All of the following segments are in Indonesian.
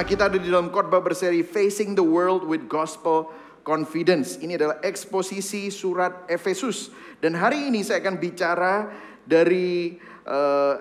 Nah, kita ada di dalam khotbah berseri Facing the World with Gospel Confidence. Ini adalah eksposisi surat Efesus. Dan hari ini saya akan bicara dari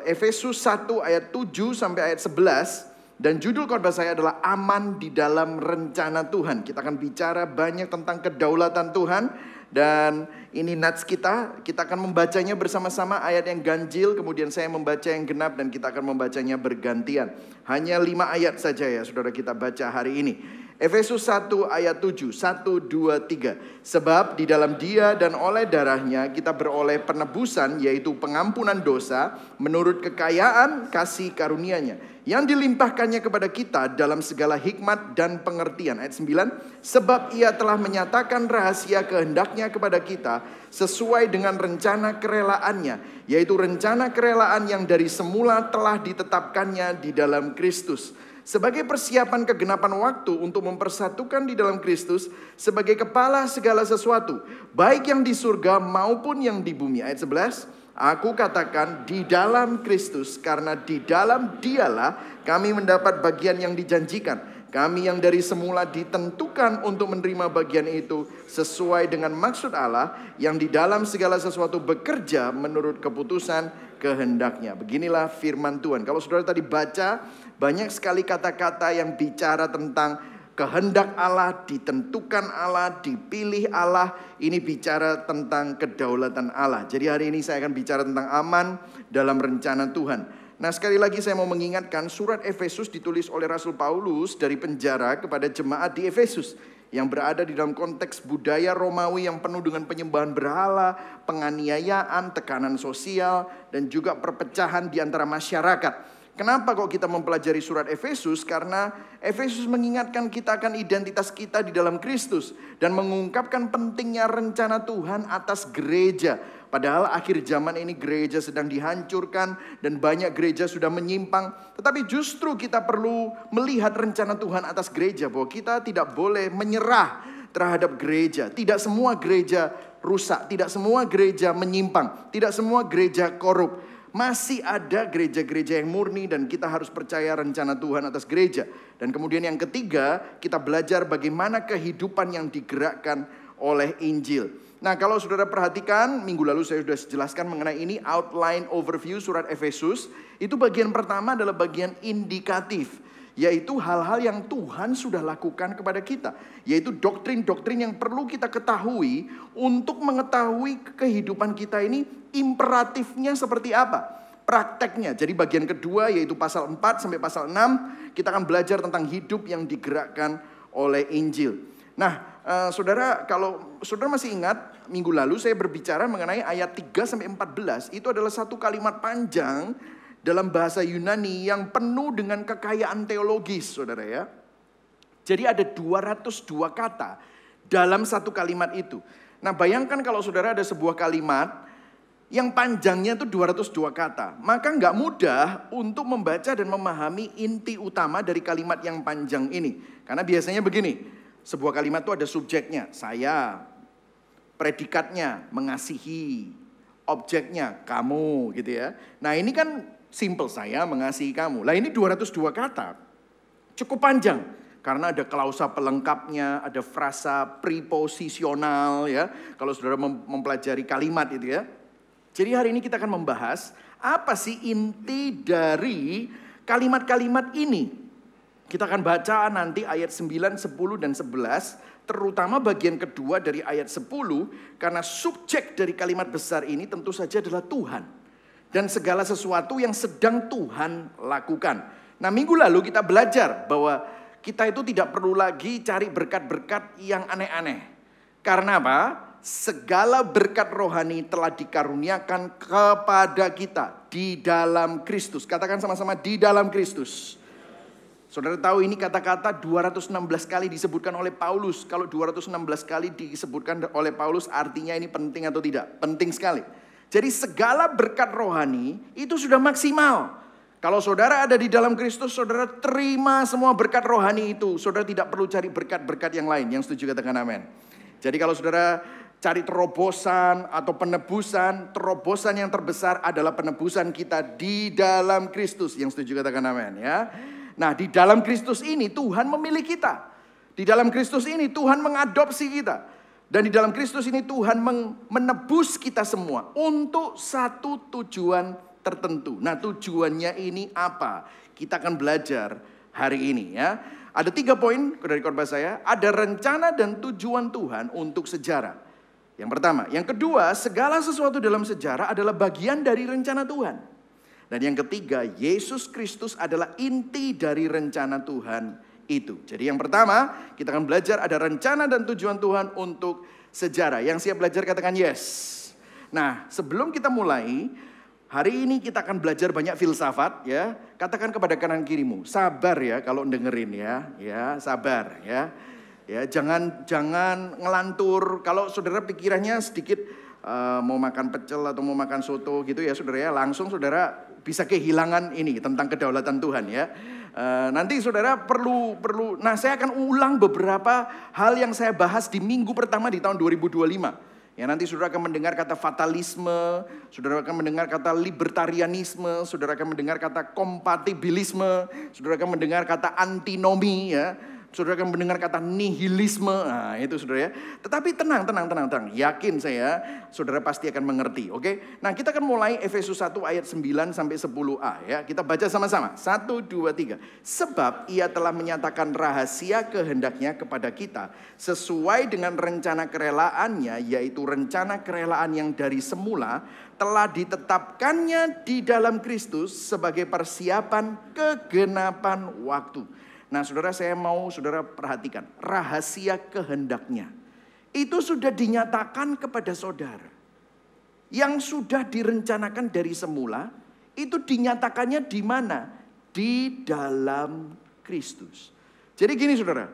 Efesus 1 ayat 7 sampai ayat 11. Dan judul khotbah saya adalah Aman di dalam Rencana Tuhan. Kita akan bicara banyak tentang kedaulatan Tuhan. Dan ini nats kita akan membacanya bersama-sama ayat yang ganjil, kemudian saya membaca yang genap dan kita akan membacanya bergantian. Hanya 5 ayat saja ya saudara kita baca hari ini. Efesus 1 ayat 7, 1, 2, 3. Sebab di dalam Dia dan oleh darahnya kita beroleh penebusan, yaitu pengampunan dosa menurut kekayaan kasih karunia-Nya, yang dilimpahkannya kepada kita dalam segala hikmat dan pengertian. Ayat 9, sebab Ia telah menyatakan rahasia kehendaknya kepada kita sesuai dengan rencana kerelaannya, yaitu rencana kerelaan yang dari semula telah ditetapkannya di dalam Kristus, sebagai persiapan kegenapan waktu untuk mempersatukan di dalam Kristus sebagai kepala segala sesuatu, baik yang di surga maupun yang di bumi. Ayat 11, aku katakan di dalam Kristus, karena di dalam Dialah kami mendapat bagian yang dijanjikan. Kami yang dari semula ditentukan untuk menerima bagian itu sesuai dengan maksud Allah yang di dalam segala sesuatu bekerja menurut keputusan kehendaknya. Beginilah firman Tuhan. Kalau saudara tadi baca, banyak sekali kata-kata yang bicara tentang kehendak Allah, ditentukan Allah, dipilih Allah. Ini bicara tentang kedaulatan Allah. Jadi hari ini saya akan bicara tentang aman dalam rencana Tuhan. Nah, sekali lagi saya mau mengingatkan, surat Efesus ditulis oleh Rasul Paulus dari penjara kepada jemaat di Efesus yang berada di dalam konteks budaya Romawi yang penuh dengan penyembahan berhala, penganiayaan, tekanan sosial, dan juga perpecahan di antara masyarakat. Kenapa kok kita mempelajari surat Efesus? Karena Efesus mengingatkan kita akan identitas kita di dalam Kristus dan mengungkapkan pentingnya rencana Tuhan atas gereja. Padahal akhir zaman ini gereja sedang dihancurkan dan banyak gereja sudah menyimpang. Tetapi justru kita perlu melihat rencana Tuhan atas gereja, bahwa kita tidak boleh menyerah terhadap gereja. Tidak semua gereja rusak, tidak semua gereja menyimpang, tidak semua gereja korup. Masih ada gereja-gereja yang murni dan kita harus percaya rencana Tuhan atas gereja. Dan kemudian yang ketiga, kita belajar bagaimana kehidupan yang digerakkan oleh Injil. Nah, kalau saudara perhatikan, minggu lalu saya sudah jelaskan mengenai ini, outline overview surat Efesus. Itu bagian pertama adalah bagian indikatif, yaitu hal-hal yang Tuhan sudah lakukan kepada kita, yaitu doktrin-doktrin yang perlu kita ketahui untuk mengetahui kehidupan kita ini imperatifnya seperti apa, prakteknya. Jadi bagian kedua yaitu pasal 4 sampai pasal 6, kita akan belajar tentang hidup yang digerakkan oleh Injil. Nah, saudara, kalau saudara masih ingat, minggu lalu saya berbicara mengenai ayat 3 sampai 14. Itu adalah satu kalimat panjang dalam bahasa Yunani yang penuh dengan kekayaan teologis, saudara ya. Jadi ada 202 kata dalam satu kalimat itu. Nah, bayangkan kalau saudara ada sebuah kalimat yang panjangnya itu 202 kata. Maka nggak mudah untuk membaca dan memahami inti utama dari kalimat yang panjang ini. Karena biasanya begini, sebuah kalimat itu ada subjeknya, saya, predikatnya, mengasihi, objeknya, kamu gitu ya. Nah ini kan simple, saya mengasihi kamu. Lah ini 202 kata, cukup panjang. Karena ada klausa pelengkapnya, ada frasa preposisional ya. Kalau saudara mempelajari kalimat itu ya. Jadi hari ini kita akan membahas apa sih inti dari kalimat-kalimat ini. Kita akan baca nanti ayat 9, 10, dan 11. Terutama bagian kedua dari ayat 10. Karena subjek dari kalimat besar ini tentu saja adalah Tuhan. Dan segala sesuatu yang sedang Tuhan lakukan. Nah minggu lalu kita belajar bahwa kita itu tidak perlu lagi cari berkat-berkat yang aneh-aneh. Karena apa? Segala berkat rohani telah dikaruniakan kepada kita di dalam Kristus. Katakan sama-sama, di dalam Kristus. Saudara tahu ini kata-kata 216 kali disebutkan oleh Paulus. Kalau 216 kali disebutkan oleh Paulus artinya ini penting atau tidak? Penting sekali. Jadi segala berkat rohani itu sudah maksimal. Kalau saudara ada di dalam Kristus, saudara terima semua berkat rohani itu. Saudara tidak perlu cari berkat-berkat yang lain. Yang setuju katakan amin. Jadi kalau saudara cari terobosan atau penebusan, terobosan yang terbesar adalah penebusan kita di dalam Kristus. Yang setuju katakan amin ya. Nah, di dalam Kristus ini Tuhan memilih kita. Di dalam Kristus ini Tuhan mengadopsi kita. Dan di dalam Kristus ini Tuhan menebus kita semua untuk satu tujuan tertentu. Nah, tujuannya ini apa? Kita akan belajar hari ini ya. Ada 3 poin dari khotbah saya. Ada rencana dan tujuan Tuhan untuk sejarah. Yang pertama. Yang kedua, segala sesuatu dalam sejarah adalah bagian dari rencana Tuhan. Dan yang ketiga, Yesus Kristus adalah inti dari rencana Tuhan itu. Jadi yang pertama, kita akan belajar ada rencana dan tujuan Tuhan untuk sejarah. Yang siap belajar katakan yes. Nah, sebelum kita mulai, hari ini kita akan belajar banyak filsafat ya. Katakan kepada kanan kirimu, sabar ya kalau dengerin ya. Ya, sabar ya. Ya, jangan ngelantur. Kalau saudara pikirannya sedikit mau makan pecel atau mau makan soto gitu ya saudara ya, langsung saudara bisa kehilangan ini tentang kedaulatan Tuhan ya. Nanti saudara perlu. Nah, saya akan ulang beberapa hal yang saya bahas di minggu pertama di tahun 2025. Ya, nanti saudara akan mendengar kata fatalisme, saudara akan mendengar kata libertarianisme, saudara akan mendengar kata kompatibilisme, saudara akan mendengar kata antinomi ya. Saudara akan mendengar kata nihilisme, nah itu saudara ya. Tetapi tenang. Yakin saya, saudara pasti akan mengerti, oke? Nah, kita akan mulai Efesus 1 ayat 9 sampai 10a ya. Kita baca sama-sama, 1, 2, 3. Sebab ia telah menyatakan rahasia kehendaknya kepada kita, sesuai dengan rencana kerelaannya, yaitu rencana kerelaan yang dari semula telah ditetapkannya di dalam Kristus sebagai persiapan kegenapan waktu. Nah, saudara, saya mau saudara perhatikan. Rahasia kehendaknya. Itu sudah dinyatakan kepada saudara. Yang sudah direncanakan dari semula. Itu dinyatakannya di mana? Di dalam Kristus. Jadi gini saudara.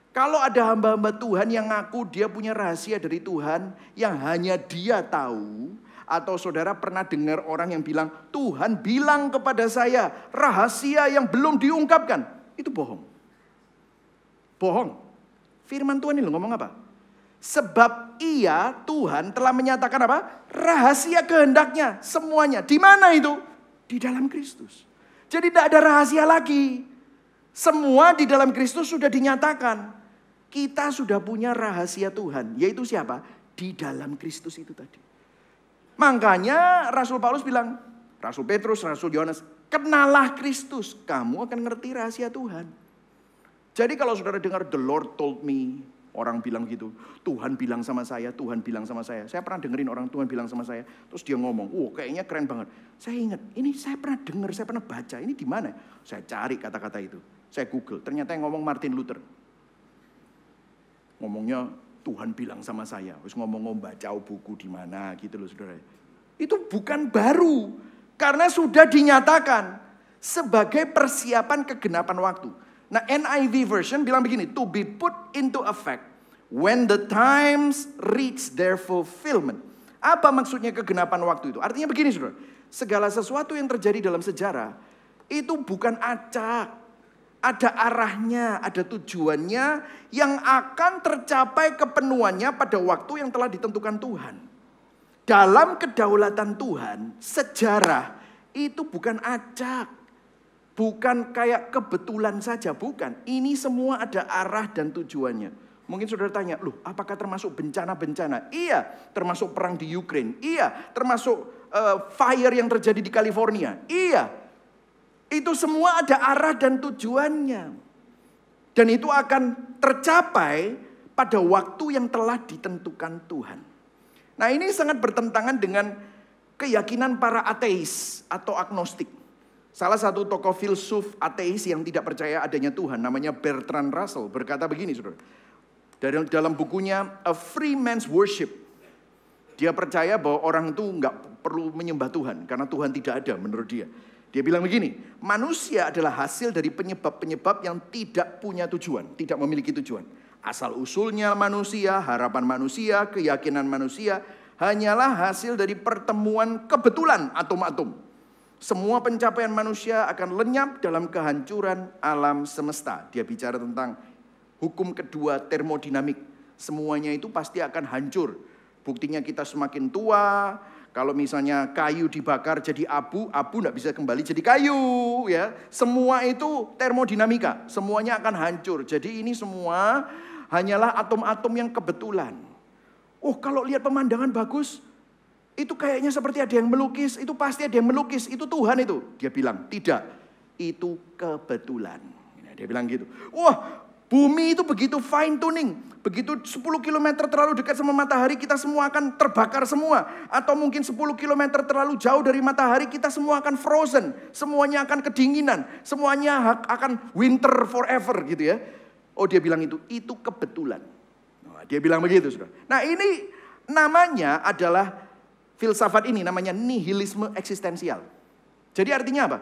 Kalau ada hamba-hamba Tuhan yang ngaku dia punya rahasia dari Tuhan. Yang hanya dia tahu. Atau saudara pernah dengar orang yang bilang, Tuhan bilang kepada saya rahasia yang belum diungkapkan. Itu bohong. Bohong. Firman Tuhan ini ngomong apa? Sebab ia, Tuhan telah menyatakan apa? Rahasia kehendaknya. Semuanya. Di mana itu? Di dalam Kristus. Jadi tidak ada rahasia lagi. Semua di dalam Kristus sudah dinyatakan. Kita sudah punya rahasia Tuhan. Yaitu siapa? Di dalam Kristus itu tadi. Makanya Rasul Paulus bilang, Rasul Petrus, Rasul Yohanes, kenalah Kristus, kamu akan ngerti rahasia Tuhan. Jadi kalau saudara dengar the Lord told me, orang bilang gitu, Tuhan bilang sama saya, Tuhan bilang sama saya. Saya pernah dengerin orang Tuhan bilang sama saya, terus dia ngomong, kayaknya keren banget. Saya ingat, ini saya pernah dengar, saya pernah baca, ini di mana? Saya cari kata-kata itu, saya Google, ternyata yang ngomong Martin Luther. Ngomongnya Tuhan bilang sama saya, terus ngomong baca buku di mana gitu loh saudara. Itu bukan baru. Karena sudah dinyatakan sebagai persiapan kegenapan waktu. Nah, NIV version bilang begini, to be put into effect when the times reach their fulfillment. Apa maksudnya kegenapan waktu itu? Artinya begini saudara, segala sesuatu yang terjadi dalam sejarah itu bukan acak. Ada arahnya, ada tujuannya yang akan tercapai kepenuhannya pada waktu yang telah ditentukan Tuhan. Dalam kedaulatan Tuhan, sejarah itu bukan acak. Bukan kayak kebetulan saja, bukan. Ini semua ada arah dan tujuannya. Mungkin saudara tanya, loh apakah termasuk bencana-bencana? Iya, termasuk perang di Ukraine. Iya, termasuk fire yang terjadi di California. Iya, itu semua ada arah dan tujuannya. Dan itu akan tercapai pada waktu yang telah ditentukan Tuhan. Nah, ini sangat bertentangan dengan keyakinan para ateis atau agnostik. Salah satu tokoh filsuf ateis yang tidak percaya adanya Tuhan namanya Bertrand Russell berkata begini saudara. Dalam bukunya A Free Man's Worship. Dia percaya bahwa orang itu nggak perlu menyembah Tuhan karena Tuhan tidak ada menurut dia. Dia bilang begini, manusia adalah hasil dari penyebab-penyebab yang tidak punya tujuan, tidak memiliki tujuan. Asal usulnya manusia, harapan manusia, keyakinan manusia hanyalah hasil dari pertemuan kebetulan atom-atom. Semua pencapaian manusia akan lenyap dalam kehancuran alam semesta. Dia bicara tentang hukum kedua termodinamik. Semuanya itu pasti akan hancur. Buktinya kita semakin tua, Kalau misalnya kayu dibakar jadi abu, abu nggak bisa kembali jadi kayu, ya. Semua itu termodinamika, semuanya akan hancur. Jadi ini semua hanyalah atom-atom yang kebetulan. Oh, kalau lihat pemandangan bagus, itu kayaknya seperti ada yang melukis, itu pasti ada yang melukis, itu Tuhan itu. Dia bilang, tidak, itu kebetulan. Dia bilang gitu. Wah, bumi itu begitu fine tuning. Begitu 10 km terlalu dekat sama matahari, kita semua akan terbakar semua. Atau mungkin 10 km terlalu jauh dari matahari, kita semua akan frozen. Semuanya akan kedinginan. Semuanya akan winter forever gitu ya. Oh, dia bilang itu kebetulan. Nah, dia bilang begitu, saudara. Nah, ini namanya adalah, filsafat ini namanya nihilisme eksistensial. Jadi artinya apa?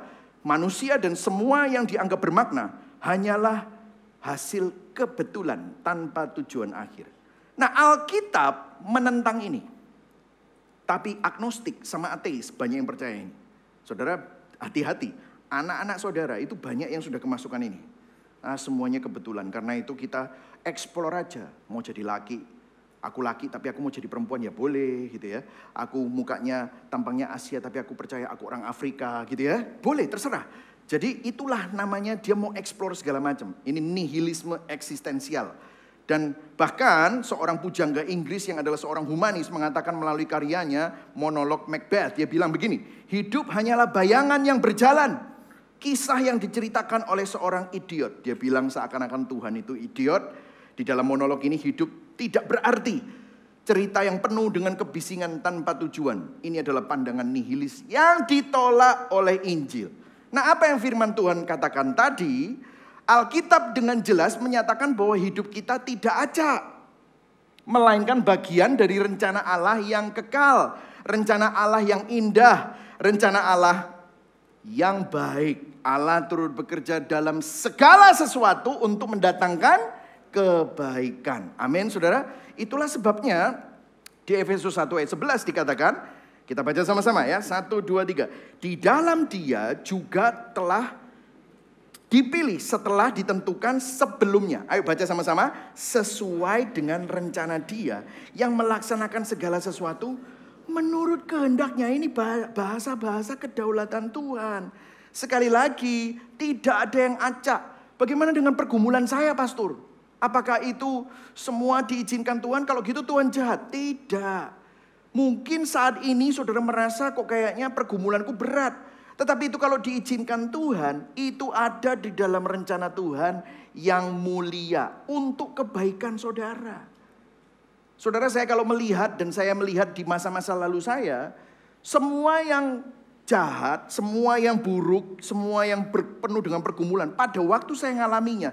Manusia dan semua yang dianggap bermakna hanyalah hasil kebetulan tanpa tujuan akhir. Nah, Alkitab menentang ini. Tapi agnostik sama ateis banyak yang percaya ini. Saudara, hati-hati. Anak-anak saudara itu banyak yang sudah kemasukan ini. Nah, semuanya kebetulan. Karena itu kita explore aja. Mau jadi laki, aku laki tapi aku mau jadi perempuan ya boleh gitu ya. Aku mukanya tampangnya Asia tapi aku percaya aku orang Afrika gitu ya. Boleh, terserah. Jadi itulah namanya dia mau explore segala macam. Ini nihilisme eksistensial. Dan bahkan seorang pujangga Inggris yang adalah seorang humanis mengatakan melalui karyanya Monolog Macbeth. Dia bilang begini, hidup hanyalah bayangan yang berjalan. Kisah yang diceritakan oleh seorang idiot. Dia bilang seakan-akan Tuhan itu idiot. Di dalam monolog ini hidup tidak berarti. Cerita yang penuh dengan kebisingan tanpa tujuan. Ini adalah pandangan nihilis yang ditolak oleh Injil. Nah, apa yang firman Tuhan katakan tadi, Alkitab dengan jelas menyatakan bahwa hidup kita tidak acak. Melainkan bagian dari rencana Allah yang kekal. Rencana Allah yang indah. Rencana Allah yang baik. Allah turut bekerja dalam segala sesuatu untuk mendatangkan kebaikan. Amin, saudara. Itulah sebabnya di Efesus 1 ayat 11 dikatakan, kita baca sama-sama ya, 1, 2, 3. Di dalam dia juga telah dipilih setelah ditentukan sebelumnya. Ayo baca sama-sama. Sesuai dengan rencana dia yang melaksanakan segala sesuatu menurut kehendaknya. Ini bahasa-bahasa kedaulatan Tuhan. Sekali lagi, tidak ada yang acak. Bagaimana dengan pergumulan saya, pastor? Apakah itu semua diizinkan Tuhan? Kalau gitu Tuhan jahat? Tidak. Mungkin saat ini saudara merasa kok kayaknya pergumulanku berat. Tetapi itu kalau diizinkan Tuhan, itu ada di dalam rencana Tuhan yang mulia untuk kebaikan saudara. Saudara, saya kalau melihat dan saya melihat di masa-masa lalu saya, semua yang jahat, semua yang buruk, semua yang penuh dengan pergumulan. Pada waktu saya ngalaminya,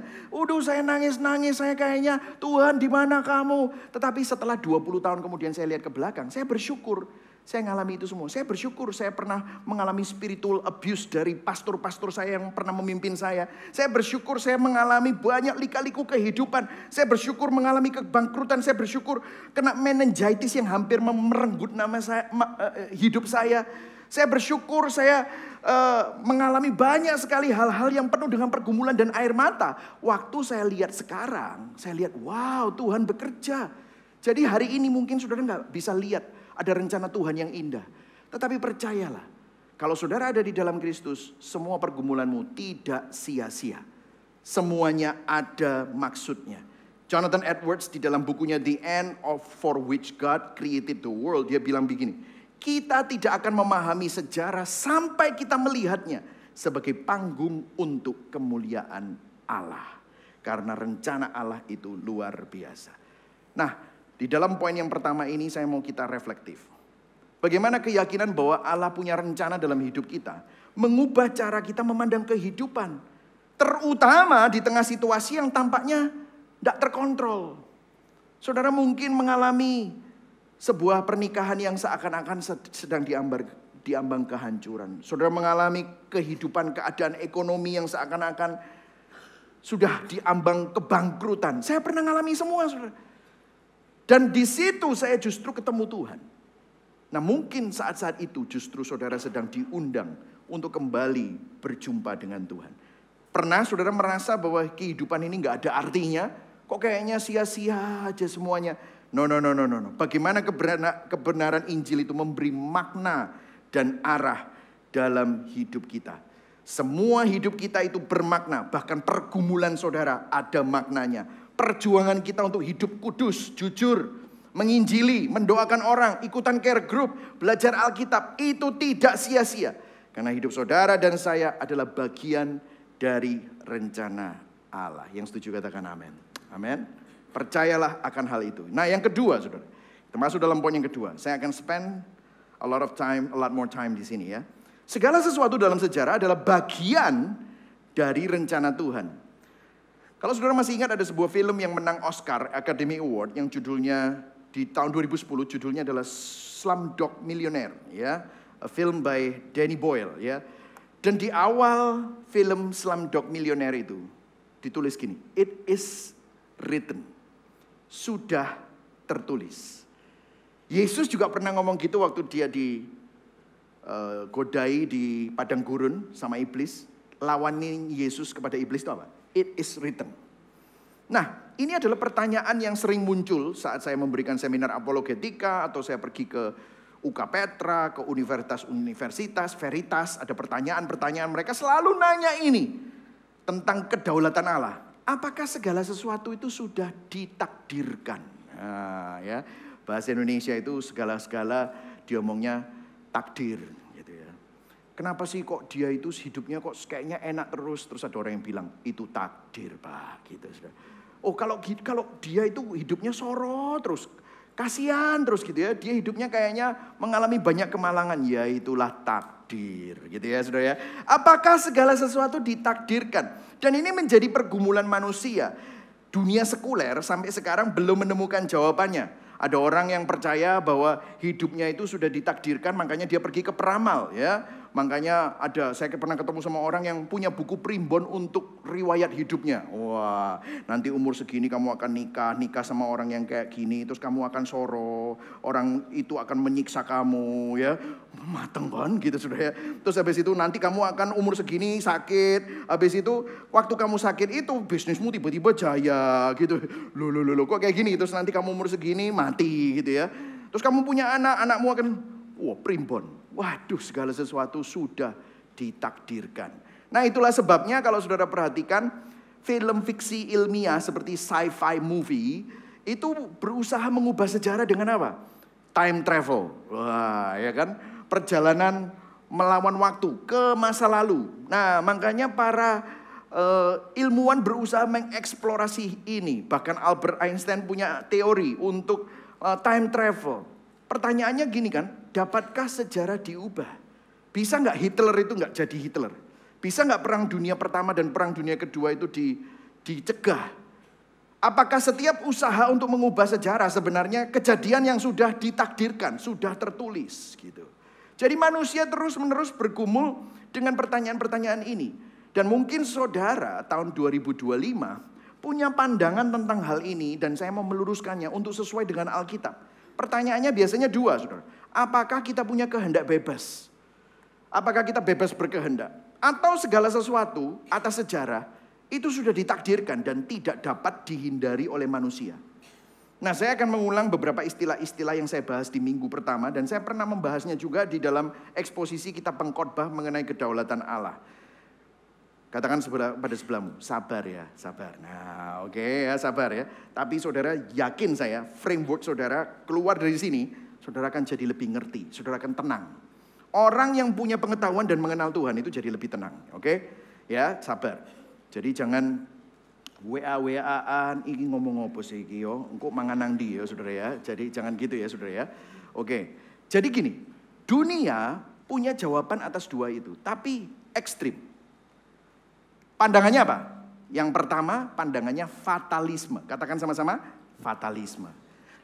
saya nangis-nangis, saya kayaknya Tuhan di mana kamu? Tetapi setelah 20 tahun kemudian saya lihat ke belakang, saya bersyukur. Saya ngalami itu semua. Saya bersyukur saya pernah mengalami spiritual abuse dari pastor-pastor saya yang pernah memimpin saya. Saya bersyukur saya mengalami banyak lika-liku kehidupan. Saya bersyukur mengalami kebangkrutan. Saya bersyukur kena meningitis yang hampir merenggut hidup saya. Saya bersyukur saya mengalami banyak sekali hal-hal yang penuh dengan pergumulan dan air mata. Waktu saya lihat sekarang, saya lihat wow, Tuhan bekerja. Jadi hari ini mungkin saudara nggak bisa lihat ada rencana Tuhan yang indah. Tetapi percayalah, kalau saudara ada di dalam Kristus, semua pergumulanmu tidak sia-sia. Semuanya ada maksudnya. Jonathan Edwards di dalam bukunya The End of For Which God Created the World, dia bilang begini, kita tidak akan memahami sejarah sampai kita melihatnya sebagai panggung untuk kemuliaan Allah. Karena rencana Allah itu luar biasa. Nah, di dalam poin yang pertama ini saya mau kita reflektif. Bagaimana keyakinan bahwa Allah punya rencana dalam hidup kita mengubah cara kita memandang kehidupan. Terutama di tengah situasi yang tampaknya tidak terkontrol. Saudara mungkin mengalami sebuah pernikahan yang seakan-akan sedang diambang kehancuran. Saudara mengalami kehidupan, keadaan ekonomi yang seakan-akan sudah diambang kebangkrutan. Saya pernah mengalami semua, saudara. Dan di situ saya justru ketemu Tuhan. Nah, mungkin saat-saat itu justru saudara sedang diundang untuk kembali berjumpa dengan Tuhan. Pernah saudara merasa bahwa kehidupan ini gak ada artinya? Kok kayaknya sia-sia aja semuanya? No. Bagaimana kebenaran Injil itu memberi makna dan arah dalam hidup kita. Semua hidup kita itu bermakna, bahkan pergumulan saudara ada maknanya. Perjuangan kita untuk hidup kudus, jujur, menginjili, mendoakan orang, ikutan care group, belajar Alkitab, itu tidak sia-sia. Karena hidup saudara dan saya adalah bagian dari rencana Allah. Yang setuju katakan amin. Amin. Percayalah akan hal itu. Nah yang kedua saudara, termasuk dalam poin yang kedua, saya akan spend a lot more time di sini ya. Segala sesuatu dalam sejarah adalah bagian dari rencana Tuhan. Kalau saudara masih ingat ada sebuah film yang menang Oscar Academy Award yang judulnya di tahun 2010 judulnya adalah Slumdog Millionaire ya, a film by Danny Boyle ya. Dan di awal film Slumdog Millionaire itu ditulis gini, it is written. Sudah tertulis. Yesus juga pernah ngomong gitu waktu dia godai di padang gurun sama iblis. Lawanin Yesus kepada iblis itu apa? It is written. Nah, ini adalah pertanyaan yang sering muncul saat saya memberikan seminar apologetika atau saya pergi ke UK Petra, ke universitas, Veritas, ada pertanyaan-pertanyaan, mereka selalu nanya ini tentang kedaulatan Allah. Apakah segala sesuatu itu sudah ditakdirkan? Nah, ya, bahasa Indonesia itu segala-segala diomongnya takdir gitu ya. Kenapa sih kok dia itu hidupnya kok kayaknya enak terus ada orang yang bilang itu takdir Pak gitu. Oh kalau dia itu hidupnya sorot terus, kasihan terus gitu ya. Dia hidupnya kayaknya mengalami banyak kemalangan, ya itulah takdir gitu ya saudara ya. Apakah segala sesuatu ditakdirkan? Dan ini menjadi pergumulan manusia. Dunia sekuler sampai sekarang belum menemukan jawabannya. Ada orang yang percaya bahwa hidupnya itu sudah ditakdirkan, makanya dia pergi ke peramal ya. Makanya saya pernah ketemu sama orang yang punya buku primbon untuk riwayat hidupnya. Wah, nanti umur segini kamu akan nikah sama orang yang kayak gini, terus kamu akan soro, orang itu akan menyiksa kamu ya. Mateng kan gitu sudah ya. Terus habis itu nanti kamu akan umur segini sakit, habis itu waktu kamu sakit itu bisnismu tiba-tiba jaya gitu. Loh kok kayak gini, terus nanti kamu umur segini mati gitu ya. Terus kamu punya anakmu akan primbon. Waduh, segala sesuatu sudah ditakdirkan. Nah itulah sebabnya kalau saudara perhatikan film fiksi ilmiah seperti sci-fi movie itu berusaha mengubah sejarah dengan apa? Time travel. Wah, ya kan? Perjalanan melawan waktu ke masa lalu. Nah makanya para ilmuwan berusaha mengeksplorasi ini. Bahkan Albert Einstein punya teori untuk time travel. Pertanyaannya gini kan, dapatkah sejarah diubah? Bisa nggak Hitler itu nggak jadi Hitler? Bisa nggak perang dunia pertama dan perang dunia kedua itu dicegah? Apakah setiap usaha untuk mengubah sejarah sebenarnya kejadian yang sudah ditakdirkan, sudah tertulis gitu? Jadi manusia terus-menerus bergumul dengan pertanyaan-pertanyaan ini. Dan mungkin saudara tahun 2025 punya pandangan tentang hal ini dan saya mau meluruskannya untuk sesuai dengan Alkitab. Pertanyaannya biasanya dua, saudara. Apakah kita punya kehendak bebas? Apakah kita bebas berkehendak? Atau segala sesuatu atas sejarah itu sudah ditakdirkan dan tidak dapat dihindari oleh manusia? Nah, saya akan mengulang beberapa istilah-istilah yang saya bahas di minggu pertama. Dan saya pernah membahasnya juga di dalam eksposisi kitab pengkhotbah mengenai kedaulatan Allah. Katakan pada sebelahmu, sabar ya, sabar. Nah oke ya, sabar ya. Tapi saudara yakin saya, framework saudara keluar dari sini, saudara akan jadi lebih ngerti, saudara akan tenang. Orang yang punya pengetahuan dan mengenal Tuhan itu jadi lebih tenang, oke? Ya, sabar. Jadi jangan WA-WA-an, ini ngomong apa sih yo, engko mangan nang ndi ya saudara ya. Jadi jangan gitu ya saudara ya. Oke, jadi gini, dunia punya jawaban atas dua itu, tapi ekstrim. Pandangannya apa? Yang pertama pandangannya fatalisme. Katakan sama-sama, fatalisme.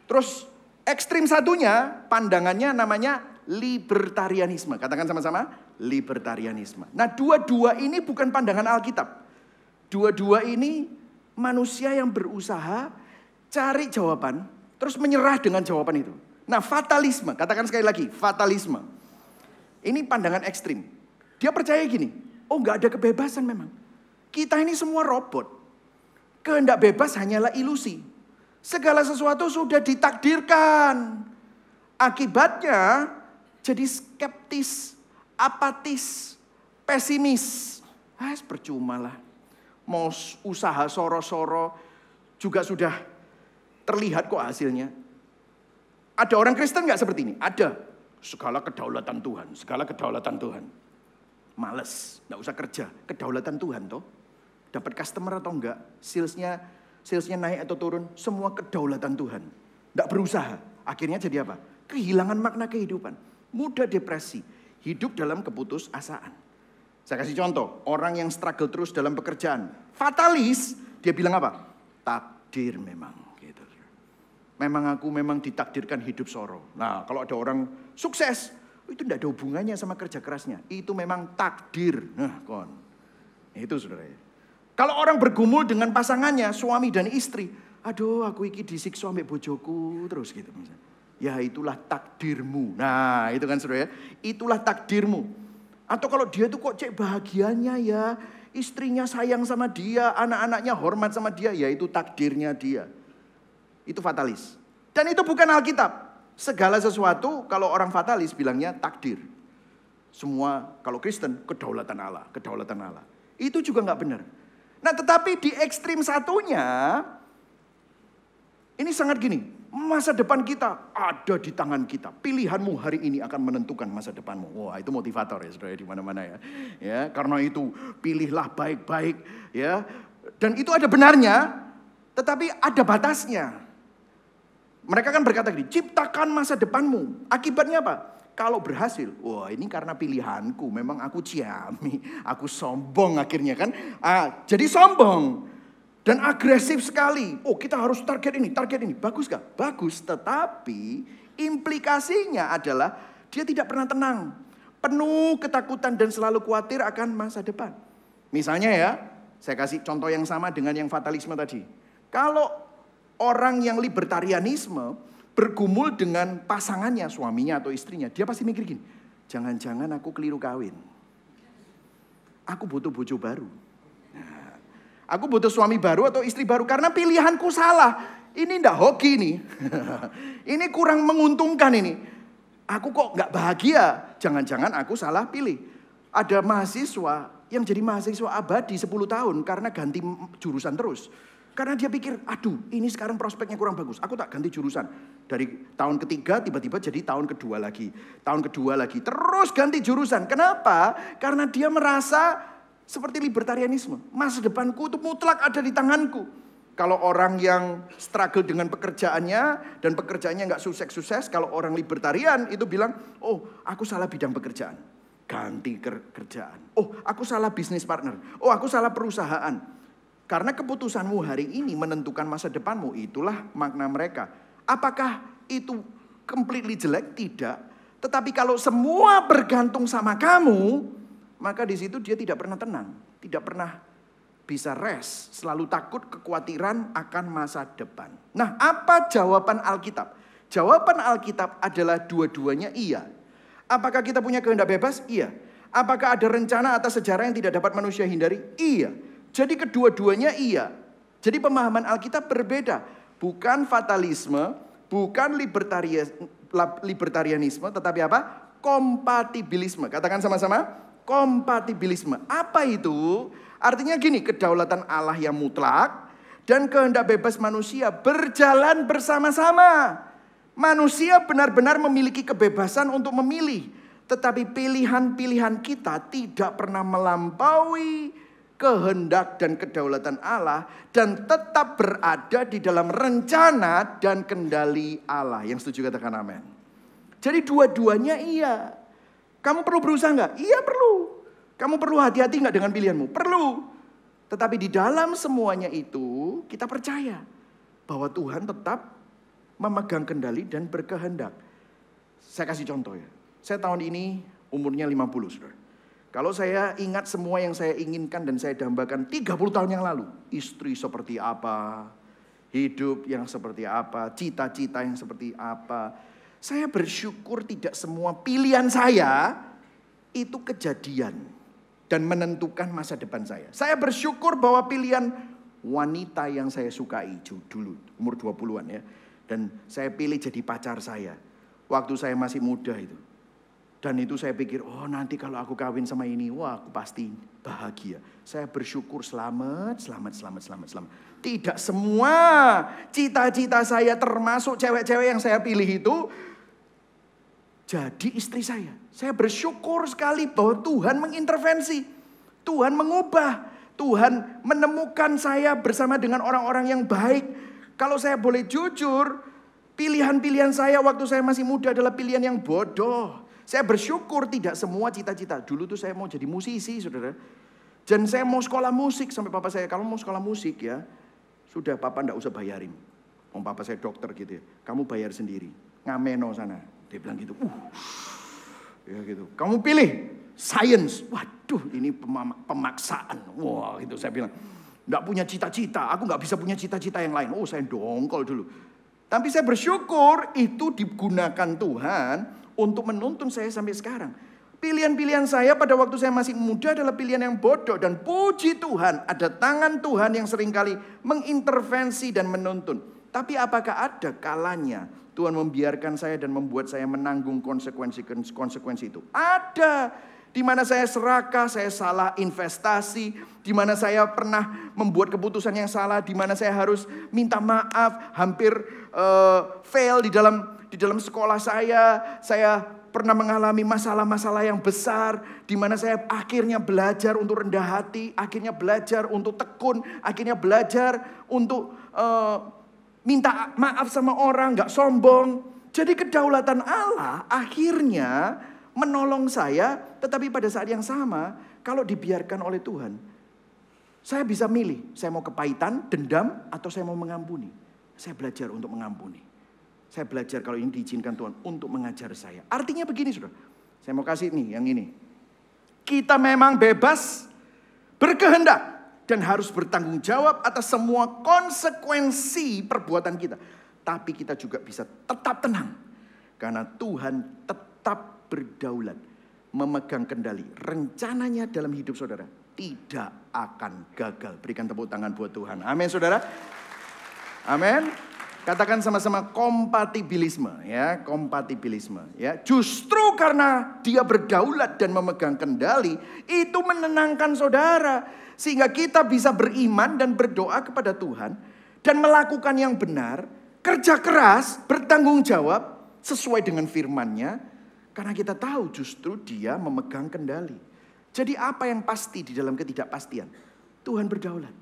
Terus ekstrim satunya pandangannya namanya libertarianisme. Katakan sama-sama, libertarianisme. Nah dua-dua ini bukan pandangan Alkitab. Dua-dua ini manusia yang berusaha cari jawaban, terus menyerah dengan jawaban itu. Nah fatalisme, katakan sekali lagi, fatalisme. Ini pandangan ekstrim. Dia percaya gini, oh nggak ada kebebasan memang. Kita ini semua robot. Kehendak bebas hanyalah ilusi. Segala sesuatu sudah ditakdirkan. Akibatnya jadi skeptis, apatis, pesimis. Percuma lah. Mau usaha soro-soro juga sudah terlihat kok hasilnya. Ada orang Kristen nggak seperti ini? Ada. Segala kedaulatan Tuhan, segala kedaulatan Tuhan. Males, nggak usah kerja. Kedaulatan Tuhan toh. Dapat customer atau enggak, salesnya naik atau turun, semua kedaulatan Tuhan. Nggak berusaha. Akhirnya jadi apa? Kehilangan makna kehidupan. Mudah depresi. Hidup dalam keputusasaan. Saya kasih contoh. Orang yang struggle terus dalam pekerjaan. Fatalis. Dia bilang apa? Takdir memang. Gitu. Memang aku ditakdirkan hidup soro. Nah kalau ada orang sukses. Itu tidak ada hubungannya sama kerja kerasnya. Itu memang takdir. Nah itu saudara. Kalau orang bergumul dengan pasangannya, suami dan istri. Aduh aku iki disiksa ambek bojoku. Terus gitu misalnya. Ya itulah takdirmu. Nah itu kan saudara ya. Itulah takdirmu. Atau kalau dia tuh kok cek bahagianya ya. Istrinya sayang sama dia. Anak-anaknya hormat sama dia. Ya itu takdirnya dia. Itu fatalis. Dan itu bukan Alkitab. Segala sesuatu kalau orang fatalis bilangnya takdir. Semua kalau Kristen kedaulatan Allah. Kedaulatan Allah. Itu juga gak benar. Nah tetapi di ekstrim satunya. Ini sangat gini. Masa depan kita ada di tangan kita. Pilihanmu hari ini akan menentukan masa depanmu. Wah, itu motivator ya saudara di mana-mana ya. Ya, karena itu pilihlah baik-baik ya. Dan itu ada benarnya, tetapi ada batasnya. Mereka kan berkata gini, ciptakan masa depanmu. Akibatnya apa? Kalau berhasil, wah ini karena pilihanku. Memang aku ciami, aku sombong akhirnya kan. Jadi sombong. Dan agresif sekali. Oh kita harus target ini. Bagus gak? Bagus. Tetapi implikasinya adalah dia tidak pernah tenang. Penuh ketakutan dan selalu khawatir akan masa depan. Misalnya ya, saya kasih contoh yang sama dengan yang fatalisme tadi. Kalau orang yang libertarianisme bergumul dengan pasangannya, suaminya atau istrinya. Dia pasti mikir gini, jangan-jangan aku keliru kawin. Aku butuh bojo baru. Aku butuh suami baru atau istri baru karena pilihanku salah. Ini ndak hoki nih. Ini kurang menguntungkan ini. Aku kok nggak bahagia. Jangan-jangan aku salah pilih. Ada mahasiswa yang jadi mahasiswa abadi 10 tahun karena ganti jurusan terus. Karena dia pikir, aduh ini sekarang prospeknya kurang bagus. Aku tak ganti jurusan. Dari tahun ketiga tiba-tiba jadi tahun kedua lagi. Tahun kedua lagi. Terus ganti jurusan. Kenapa? Karena dia merasa seperti libertarianisme. Masa depanku itu mutlak ada di tanganku. Kalau orang yang struggle dengan pekerjaannya dan pekerjaannya nggak sukses-sukses. Kalau orang libertarian itu bilang, oh aku salah bidang pekerjaan. Ganti kerjaan. Oh aku salah bisnis partner. Oh aku salah perusahaan. Karena keputusanmu hari ini menentukan masa depanmu. Itulah makna mereka. Apakah itu completely jelek? Tidak. Tetapi kalau semua bergantung sama kamu, maka di situ dia tidak pernah tenang, tidak pernah bisa rest, selalu takut, kekhawatiran akan masa depan. Nah, apa jawaban Alkitab? Jawaban Alkitab adalah dua-duanya iya. Apakah kita punya kehendak bebas? Iya. Apakah ada rencana atas sejarah yang tidak dapat manusia hindari? Iya. Jadi kedua-duanya iya. Jadi pemahaman Alkitab berbeda. Bukan fatalisme, bukan libertarianisme, tetapi apa? Kompatibilisme. Katakan sama-sama. Kompatibilisme. Apa itu? Artinya gini, kedaulatan Allah yang mutlak dan kehendak bebas manusia berjalan bersama-sama. Manusia benar-benar memiliki kebebasan untuk memilih. Tetapi pilihan-pilihan kita tidak pernah melampaui kehendak dan kedaulatan Allah. Dan tetap berada di dalam rencana dan kendali Allah. Yang setuju katakan amin. Jadi dua-duanya iya. Kamu perlu berusaha nggak? Iya perlu. Kamu perlu hati-hati nggak dengan pilihanmu? Perlu. Tetapi di dalam semuanya itu kita percaya bahwa Tuhan tetap memegang kendali dan berkehendak. Saya kasih contoh ya. Saya tahun ini umurnya 50 saudara. Kalau saya ingat semua yang saya inginkan dan saya dambakan 30 tahun yang lalu. Istri seperti apa, hidup yang seperti apa, cita-cita yang seperti apa. Saya bersyukur tidak semua pilihan saya itu kejadian dan menentukan masa depan saya. Saya bersyukur bahwa pilihan wanita yang saya sukai dulu, umur 20-an ya. Dan saya pilih jadi pacar saya waktu saya masih muda itu. Dan itu saya pikir, oh nanti kalau aku kawin sama ini, wah aku pasti bahagia. Saya bersyukur selamat. Tidak semua cita-cita saya termasuk cewek-cewek yang saya pilih itu jadi istri saya. Saya bersyukur sekali bahwa Tuhan mengintervensi. Tuhan mengubah. Tuhan menemukan saya bersama dengan orang-orang yang baik. Kalau saya boleh jujur, pilihan-pilihan saya waktu saya masih muda adalah pilihan yang bodoh. Saya bersyukur tidak semua cita-cita. Dulu tuh saya mau jadi musisi, saudara. Dan saya mau sekolah musik. Sampai papa saya, kalau mau sekolah musik ya, sudah papa enggak usah bayarin. Papa saya dokter gitu ya. Kamu bayar sendiri. Ngameno sana. Dia bilang gitu. Ya gitu. Kamu pilih science. Waduh, ini pemaksaan. Wah, gitu saya bilang. Enggak punya cita-cita. Aku enggak bisa punya cita-cita yang lain. Oh, saya dongkol dulu. Tapi saya bersyukur itu digunakan Tuhan untuk menuntun saya sampai sekarang. Pilihan-pilihan saya pada waktu saya masih muda adalah pilihan yang bodoh. Dan puji Tuhan, ada tangan Tuhan yang seringkali mengintervensi dan menuntun. Tapi apakah ada kalanya Tuhan membiarkan saya dan membuat saya menanggung konsekuensi itu? Ada. Di mana saya serakah, saya salah investasi, di mana saya pernah membuat keputusan yang salah, di mana saya harus minta maaf, hampir fail di dalam sekolah saya pernah mengalami masalah-masalah yang besar, di mana saya akhirnya belajar untuk rendah hati, akhirnya belajar untuk tekun, akhirnya belajar untuk minta maaf sama orang, gak sombong. Jadi kedaulatan Allah akhirnya menolong saya, tetapi pada saat yang sama, kalau dibiarkan oleh Tuhan, saya bisa milih, saya mau kepahitan, dendam, atau saya mau mengampuni. Saya belajar untuk mengampuni. Saya belajar kalau ini diizinkan Tuhan untuk mengajar saya. Artinya begini, saudara. Saya mau kasih nih, yang ini. Kita memang bebas berkehendak dan harus bertanggung jawab atas semua konsekuensi perbuatan kita. Tapi kita juga bisa tetap tenang. Karena Tuhan tetap berdaulat, memegang kendali. Rencananya dalam hidup saudara tidak akan gagal. Berikan tepuk tangan buat Tuhan. Amin, saudara. Amin. Katakan sama-sama kompatibilisme, ya, kompatibilisme, ya. Justru karena dia berdaulat dan memegang kendali, itu menenangkan saudara sehingga kita bisa beriman dan berdoa kepada Tuhan dan melakukan yang benar, kerja keras, bertanggung jawab sesuai dengan firman-Nya. Karena kita tahu justru dia memegang kendali. Jadi apa yang pasti di dalam ketidakpastian? Tuhan berdaulat.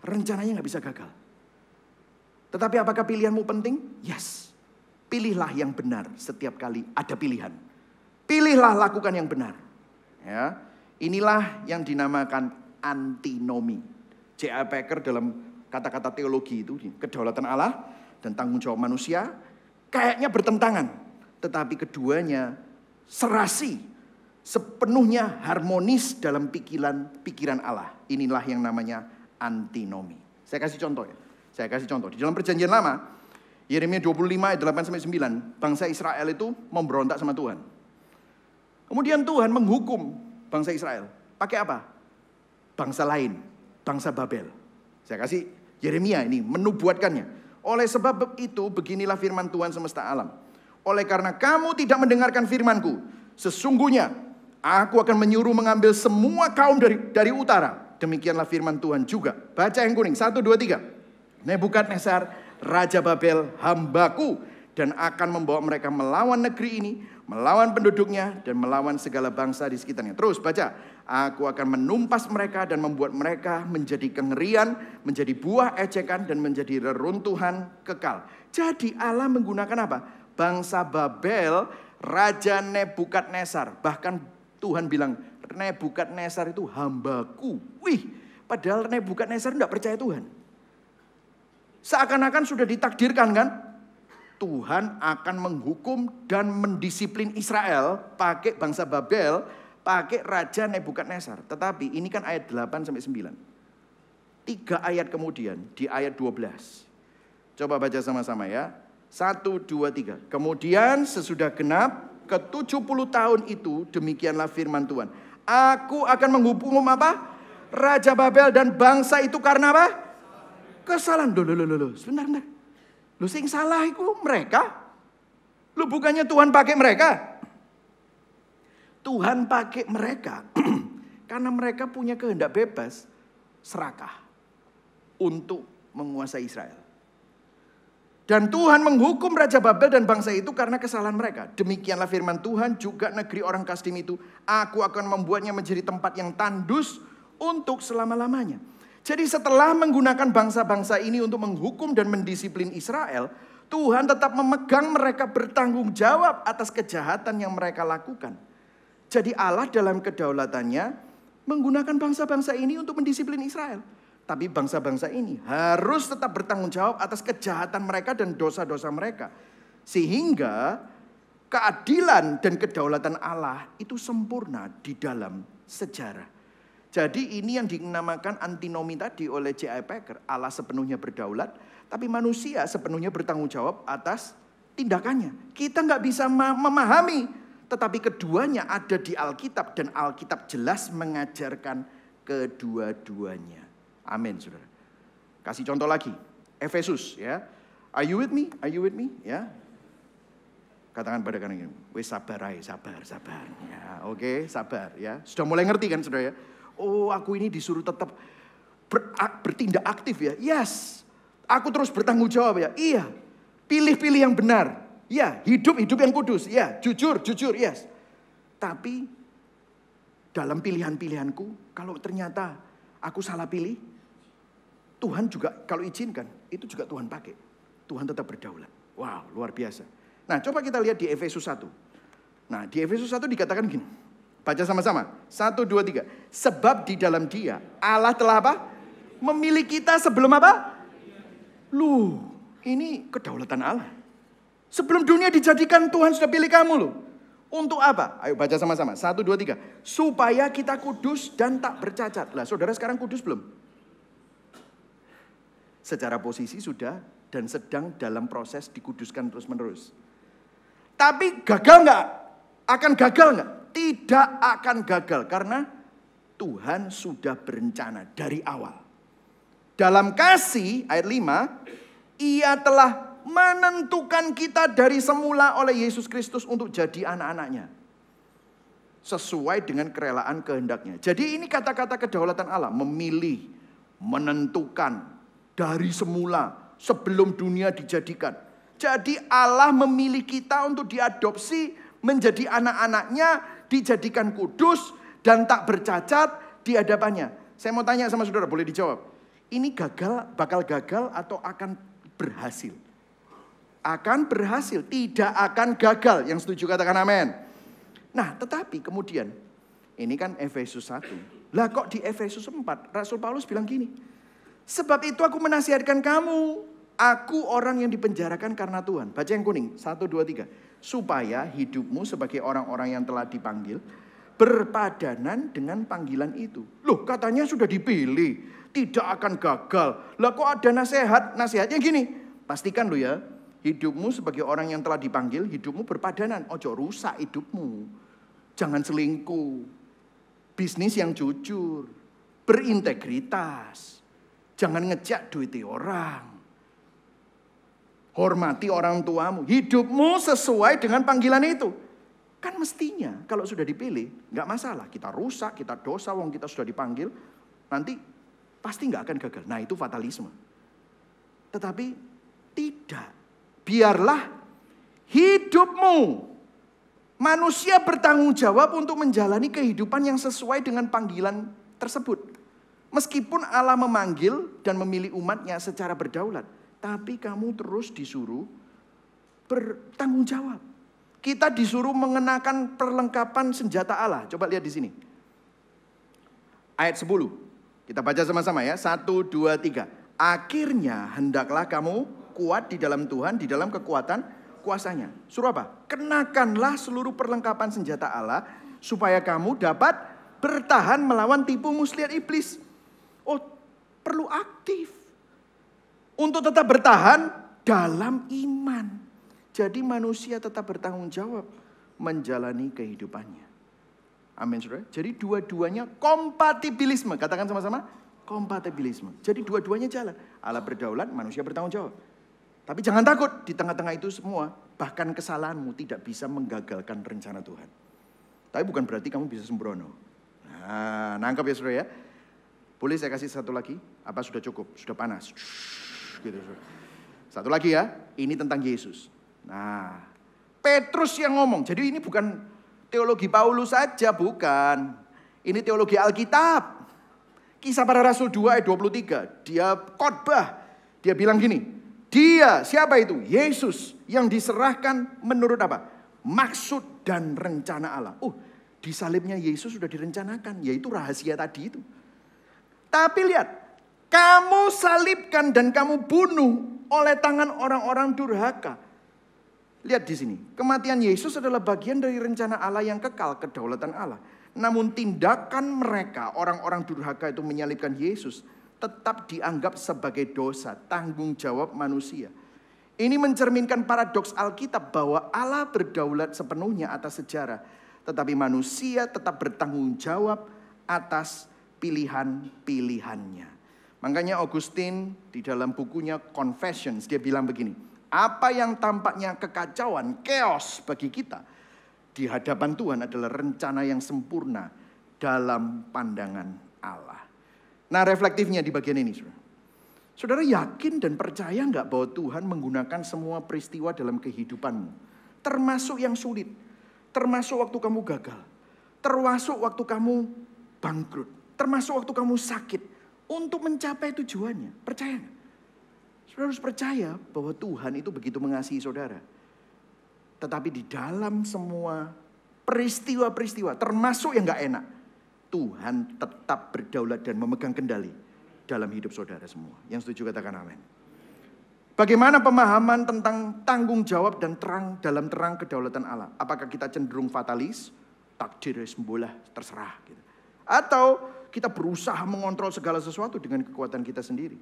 Rencananya gak bisa gagal. Tetapi apakah pilihanmu penting? Yes. Pilihlah yang benar setiap kali ada pilihan. Pilihlah lakukan yang benar. Ya, inilah yang dinamakan antinomi. J.I. Packer dalam kata-kata teologi itu, kedaulatan Allah dan tanggung jawab manusia, kayaknya bertentangan. Tetapi keduanya serasi, sepenuhnya harmonis dalam pikiran Allah. Inilah yang namanya antinomi. Saya kasih contoh ya. Saya kasih contoh. Di dalam perjanjian lama, Yeremia 25 ayat 8-9, bangsa Israel itu memberontak sama Tuhan. Kemudian Tuhan menghukum bangsa Israel. Pakai apa? Bangsa lain, bangsa Babel. Saya kasih Yeremia ini menubuatkannya. Oleh sebab itu beginilah firman Tuhan semesta alam. Oleh karena kamu tidak mendengarkan firman-Ku, sesungguhnya aku akan menyuruh mengambil semua kaum dari utara. Demikianlah firman Tuhan juga. Baca yang kuning, 1, 2, 3. Nebukadnezar, Raja Babel, hambaku, dan akan membawa mereka melawan negeri ini, melawan penduduknya, dan melawan segala bangsa di sekitarnya. Terus baca, aku akan menumpas mereka dan membuat mereka menjadi kengerian, menjadi buah ejekan, dan menjadi reruntuhan kekal. Jadi Allah menggunakan apa? Bangsa Babel, Raja Nebukadnezar. Bahkan Tuhan bilang, Nebukadnezar itu hambaku. Wih, padahal Nebukadnezar tidak percaya Tuhan. Seakan-akan sudah ditakdirkan kan? Tuhan akan menghukum dan mendisiplin Israel pakai bangsa Babel, pakai Raja Nebukadnezar. Tetapi ini kan ayat 8-9. 3 ayat kemudian di ayat 12. Coba baca sama-sama ya. 1, 2, 3. Kemudian sesudah genap ke-70 tahun itu, demikianlah firman Tuhan. Aku akan menghukum apa? Raja Babel dan bangsa itu karena apa? Kesalahan. Loh. Sebentar. Loh sing salah itu mereka. Loh bukannya Tuhan pakai mereka. Tuhan pakai mereka karena mereka punya kehendak bebas, serakah untuk menguasai Israel. Dan Tuhan menghukum Raja Babel dan bangsa itu karena kesalahan mereka. Demikianlah firman Tuhan juga negeri orang Kasdim itu. Aku akan membuatnya menjadi tempat yang tandus untuk selama-lamanya. Jadi setelah menggunakan bangsa-bangsa ini untuk menghukum dan mendisiplin Israel, Tuhan tetap memegang mereka bertanggung jawab atas kejahatan yang mereka lakukan. Jadi Allah dalam kedaulatannya menggunakan bangsa-bangsa ini untuk mendisiplin Israel. Tapi bangsa-bangsa ini harus tetap bertanggung jawab atas kejahatan mereka dan dosa-dosa mereka. Sehingga keadilan dan kedaulatan Allah itu sempurna di dalam sejarah. Jadi ini yang dinamakan antinomi tadi oleh J.I. Packer. Allah sepenuhnya berdaulat, tapi manusia sepenuhnya bertanggung jawab atas tindakannya. Kita nggak bisa memahami, tetapi keduanya ada di Alkitab. Dan Alkitab jelas mengajarkan kedua-duanya. Amin, saudara. Kasih contoh lagi. Efesus, ya. Are you with me? Are you with me? Ya. Katakan pada kanan ini. Wes sabar. Ya, oke, sabar ya. Sudah mulai ngerti kan, saudara ya? Oh, aku ini disuruh tetap bertindak aktif ya. Yes. Aku terus bertanggung jawab ya. Iya. Pilih-pilih yang benar. Ya, hidup yang kudus. Ya, jujur, yes. Tapi dalam pilihan-pilihanku, kalau ternyata aku salah pilih, Tuhan juga kalau izinkan, itu juga Tuhan pakai. Tuhan tetap berdaulat. Wow, luar biasa. Nah, coba kita lihat di Efesus 1. Nah, di Efesus 1 dikatakan gini. Baca sama-sama. 1, 2, 3. Sebab di dalam Dia, Allah telah apa? Memilih kita sebelum apa? Loh, ini kedaulatan Allah. Sebelum dunia dijadikan, Tuhan sudah pilih kamu loh. Untuk apa? Ayo baca sama-sama. 1, 2, 3. Supaya kita kudus dan tak bercacat. Lah, saudara sekarang kudus belum? Secara posisi sudah dan sedang dalam proses dikuduskan terus-menerus. Tapi gagal nggak? Akan gagal nggak? Tidak akan gagal karena Tuhan sudah berencana dari awal. Dalam kasih ayat 5, Ia telah menentukan kita dari semula oleh Yesus Kristus untuk jadi anak-anaknya. Sesuai dengan kerelaan kehendaknya. Jadi ini kata-kata kedaulatan Allah. Memilih, menentukan dari semula sebelum dunia dijadikan. Jadi Allah memilih kita untuk diadopsi menjadi anak-anaknya, dijadikan kudus dan tak bercacat di hadapannya. Saya mau tanya sama saudara, boleh dijawab. Ini bakal gagal atau akan berhasil? Akan berhasil, tidak akan gagal. Yang setuju katakan amin. Nah, tetapi kemudian ini kan Efesus 1. Lah kok di Efesus 4 Rasul Paulus bilang gini. Sebab itu aku menasihatkan kamu. Aku orang yang dipenjarakan karena Tuhan. Baca yang kuning. 1, 2, 3. Supaya hidupmu sebagai orang-orang yang telah dipanggil berpadanan dengan panggilan itu. Loh, katanya sudah dipilih. Tidak akan gagal. Lah kok ada nasihat? Nasihatnya gini. Pastikan lo ya. Hidupmu sebagai orang yang telah dipanggil. Hidupmu berpadanan. Ojo rusak hidupmu. Jangan selingkuh. Bisnis yang jujur. Berintegritas. Jangan ngejak duit orang. Hormati orang tuamu. Hidupmu sesuai dengan panggilan itu. Kan mestinya kalau sudah dipilih, nggak masalah. Kita rusak, kita dosa, wong kita sudah dipanggil. Nanti pasti nggak akan gagal. Nah itu fatalisme. Tetapi tidak. Biarlah hidupmu. Manusia bertanggung jawab untuk menjalani kehidupan yang sesuai dengan panggilan tersebut. Meskipun Allah memanggil dan memilih umatnya secara berdaulat. Tapi kamu terus disuruh bertanggung jawab. Kita disuruh mengenakan perlengkapan senjata Allah. Coba lihat di sini. Ayat 10. Kita baca sama-sama ya. 1, 2, 3. Akhirnya hendaklah kamu kuat di dalam Tuhan, di dalam kekuatan kuasanya. Suruh apa? Kenakanlah seluruh perlengkapan senjata Allah. Supaya kamu dapat bertahan melawan tipu muslihat iblis. Oh, perlu aktif. Untuk tetap bertahan dalam iman. Jadi manusia tetap bertanggung jawab menjalani kehidupannya. Amin, saudara. Jadi dua-duanya kompatibilisme. Katakan sama-sama, Kompatibilisme. Jadi dua-duanya jalan. Allah berdaulat, manusia bertanggung jawab. Tapi jangan takut, di tengah-tengah itu semua, bahkan kesalahanmu tidak bisa menggagalkan rencana Tuhan. Tapi bukan berarti kamu bisa sembrono. Nah, nangkap ya saudara ya. Boleh saya kasih satu lagi? Apa sudah cukup? Sudah panas? Gitu, satu lagi ya, ini tentang Yesus. Nah, Petrus yang ngomong. Jadi ini bukan teologi Paulus saja, bukan. Ini teologi Alkitab. Kisah Para Rasul 2 ayat 23. Dia khotbah. Dia bilang gini. Dia, siapa itu? Yesus yang diserahkan menurut apa? Maksud dan rencana Allah. Disalibnya Yesus sudah direncanakan. Yaitu rahasia tadi itu. Tapi lihat. Kamu salibkan dan kamu bunuh oleh tangan orang-orang durhaka. Lihat di sini. Kematian Yesus adalah bagian dari rencana Allah yang kekal, kedaulatan Allah. Namun tindakan mereka, orang-orang durhaka itu menyalibkan Yesus, tetap dianggap sebagai dosa, tanggung jawab manusia. Ini mencerminkan paradoks Alkitab bahwa Allah berdaulat sepenuhnya atas sejarah. Tetapi manusia tetap bertanggung jawab atas pilihan-pilihannya. Makanya Augustine di dalam bukunya Confessions, dia bilang begini. Apa yang tampaknya kekacauan, chaos bagi kita, di hadapan Tuhan adalah rencana yang sempurna dalam pandangan Allah. Nah, reflektifnya di bagian ini, saudara. Saudara yakin dan percaya nggak bahwa Tuhan menggunakan semua peristiwa dalam kehidupanmu, termasuk yang sulit, termasuk waktu kamu gagal, termasuk waktu kamu bangkrut, termasuk waktu kamu sakit, untuk mencapai tujuannya? Percaya nggak? Saudara harus percaya bahwa Tuhan itu begitu mengasihi saudara. Tetapi di dalam semua peristiwa-peristiwa, termasuk yang gak enak, Tuhan tetap berdaulat dan memegang kendali dalam hidup saudara semua. Yang setuju katakan amin. Bagaimana pemahaman tentang tanggung jawab dan terang dalam terang kedaulatan Allah? Apakah kita cenderung fatalis, takdir sembolah, terserah gitu. Atau kita berusaha mengontrol segala sesuatu dengan kekuatan kita sendiri?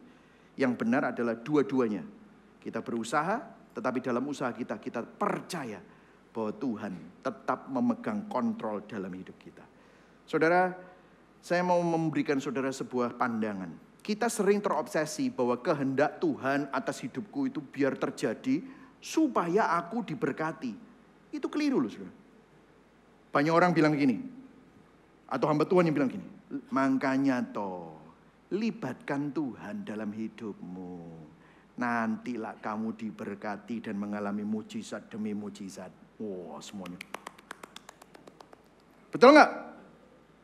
Yang benar adalah dua-duanya. Kita berusaha, tetapi dalam usaha kita percaya bahwa Tuhan tetap memegang kontrol dalam hidup kita. Saudara, saya mau memberikan saudara sebuah pandangan. Kita sering terobsesi bahwa kehendak Tuhan atas hidupku itu biar terjadi supaya aku diberkati. Itu keliru loh saudara. Banyak orang bilang gini, atau hamba Tuhan yang bilang gini, makanya libatkan Tuhan dalam hidupmu. Nantilah kamu diberkati dan mengalami mujizat demi mujizat. Semuanya. Betul nggak?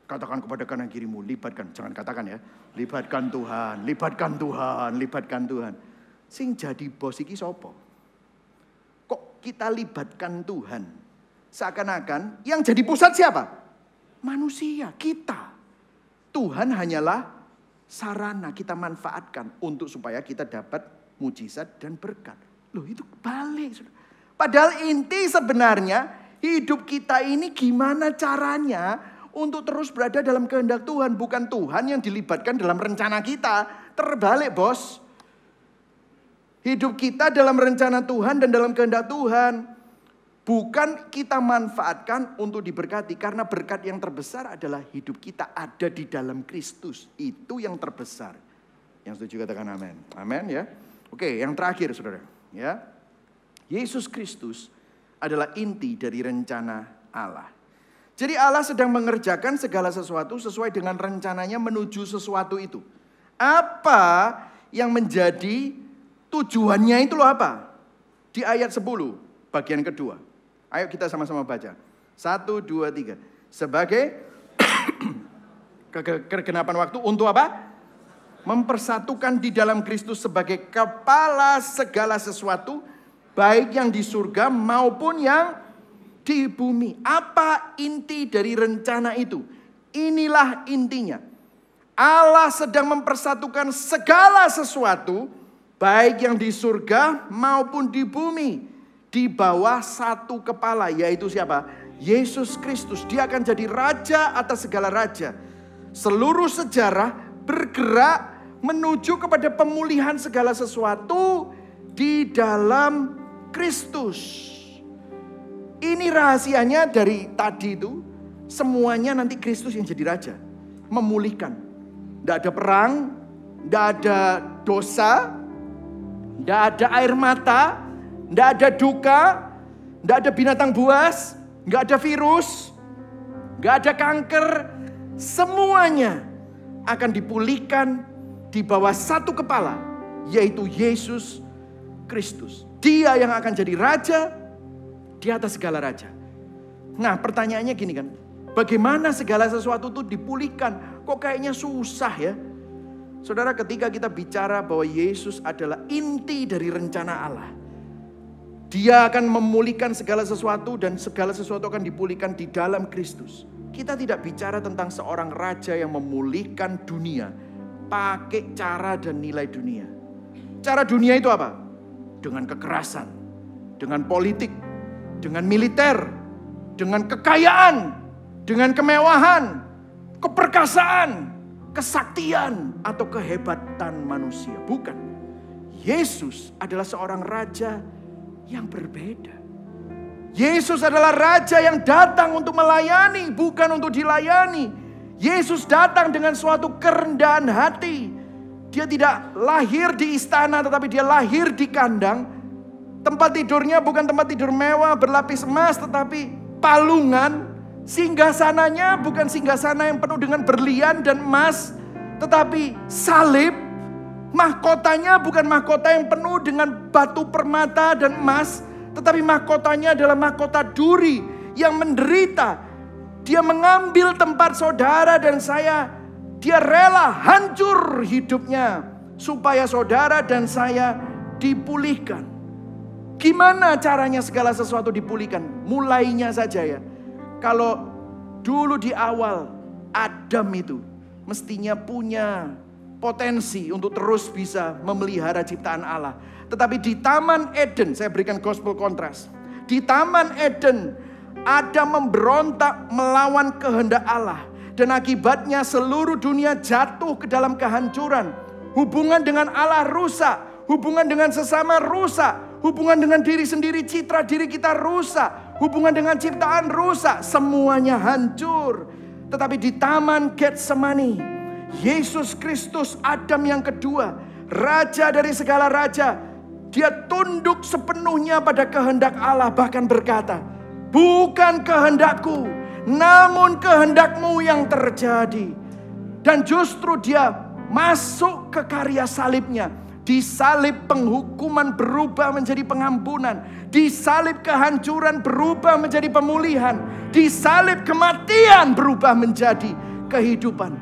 Katakan kepada kanan kirimu, libatkan. Jangan katakan ya. Libatkan Tuhan, libatkan Tuhan, libatkan Tuhan. Sing jadi bos iki sapa? Kok kita libatkan Tuhan? Seakan-akan yang jadi pusat siapa? Manusia, kita. Tuhan hanyalah sarana kita manfaatkan untuk supaya kita dapat mujizat dan berkat. Loh itu balik. Padahal inti sebenarnya hidup kita ini gimana caranya untuk terus berada dalam kehendak Tuhan. Bukan Tuhan yang dilibatkan dalam rencana kita. Terbalik bos. Hidup kita dalam rencana Tuhan dan dalam kehendak Tuhan. Bukan kita manfaatkan untuk diberkati. Karena berkat yang terbesar adalah hidup kita ada di dalam Kristus. Itu yang terbesar. Yang setuju katakan amin. Amin ya. Oke, yang terakhir saudara. Ya, Yesus Kristus adalah inti dari rencana Allah. Jadi Allah sedang mengerjakan segala sesuatu sesuai dengan rencananya menuju sesuatu itu. Apa yang menjadi tujuannya itu loh apa? Di ayat 10 bagian kedua. Ayo kita sama-sama baca. 1, 2, 3. Sebagai kegenapan waktu untuk apa? Mempersatukan di dalam Kristus sebagai kepala segala sesuatu, baik yang di surga maupun yang di bumi. Apa inti dari rencana itu? Inilah intinya. Allah sedang mempersatukan segala sesuatu, baik yang di surga maupun di bumi, di bawah satu kepala, yaitu siapa? Yesus Kristus. Dia akan jadi raja atas segala raja. Seluruh sejarah bergerak menuju kepada pemulihan segala sesuatu di dalam Kristus. Ini rahasianya dari tadi itu. Semuanya nanti Kristus yang jadi raja. Memulihkan. Tidak ada perang, tidak ada dosa, tidak ada air mata, tidak ada duka, tidak ada binatang buas, tidak ada virus, tidak ada kanker. Semuanya akan dipulihkan di bawah satu kepala, yaitu Yesus Kristus. Dia yang akan jadi raja di atas segala raja. Nah, pertanyaannya gini kan, bagaimana segala sesuatu itu dipulihkan? Kok kayaknya susah ya? Saudara, ketika kita bicara bahwa Yesus adalah inti dari rencana Allah, Dia akan memulihkan segala sesuatu dan segala sesuatu akan dipulihkan di dalam Kristus. Kita tidak bicara tentang seorang raja yang memulihkan dunia pakai cara dan nilai dunia. Cara dunia itu apa? Dengan kekerasan, dengan politik, dengan militer, dengan kekayaan, dengan kemewahan, keperkasaan, kesaktian, atau kehebatan manusia. Bukan. Yesus adalah seorang raja yang berbeda. Yesus adalah raja yang datang untuk melayani, bukan untuk dilayani. Yesus datang dengan suatu kerendahan hati. Dia tidak lahir di istana, tetapi dia lahir di kandang. Tempat tidurnya bukan tempat tidur mewah berlapis emas, tetapi palungan. Singgasananya bukan singgasana yang penuh dengan berlian dan emas, tetapi salib. Mahkotanya bukan mahkota yang penuh dengan batu permata dan emas, tetapi mahkotanya adalah mahkota duri yang menderita. Dia mengambil tempat saudara dan saya. Dia rela hancur hidupnya supaya saudara dan saya dipulihkan. Gimana caranya segala sesuatu dipulihkan? Mulainya saja ya. Kalau dulu di awal Adam itu mestinya punya potensi untuk terus bisa memelihara ciptaan Allah. Tetapi di Taman Eden, saya berikan gospel kontras. Di Taman Eden, Adam memberontak melawan kehendak Allah. Dan akibatnya seluruh dunia jatuh ke dalam kehancuran. Hubungan dengan Allah rusak. Hubungan dengan sesama rusak. Hubungan dengan diri sendiri, citra diri kita rusak. Hubungan dengan ciptaan rusak. Semuanya hancur. Tetapi di Taman Getsemani, Yesus Kristus, Adam yang kedua, raja dari segala raja, dia tunduk sepenuhnya pada kehendak Allah, bahkan berkata, bukan kehendakku, namun kehendakmu yang terjadi. Dan justru dia masuk ke karya salibnya. Di salib penghukuman berubah menjadi pengampunan. Di salib kehancuran berubah menjadi pemulihan. Di salib kematian berubah menjadi kehidupan.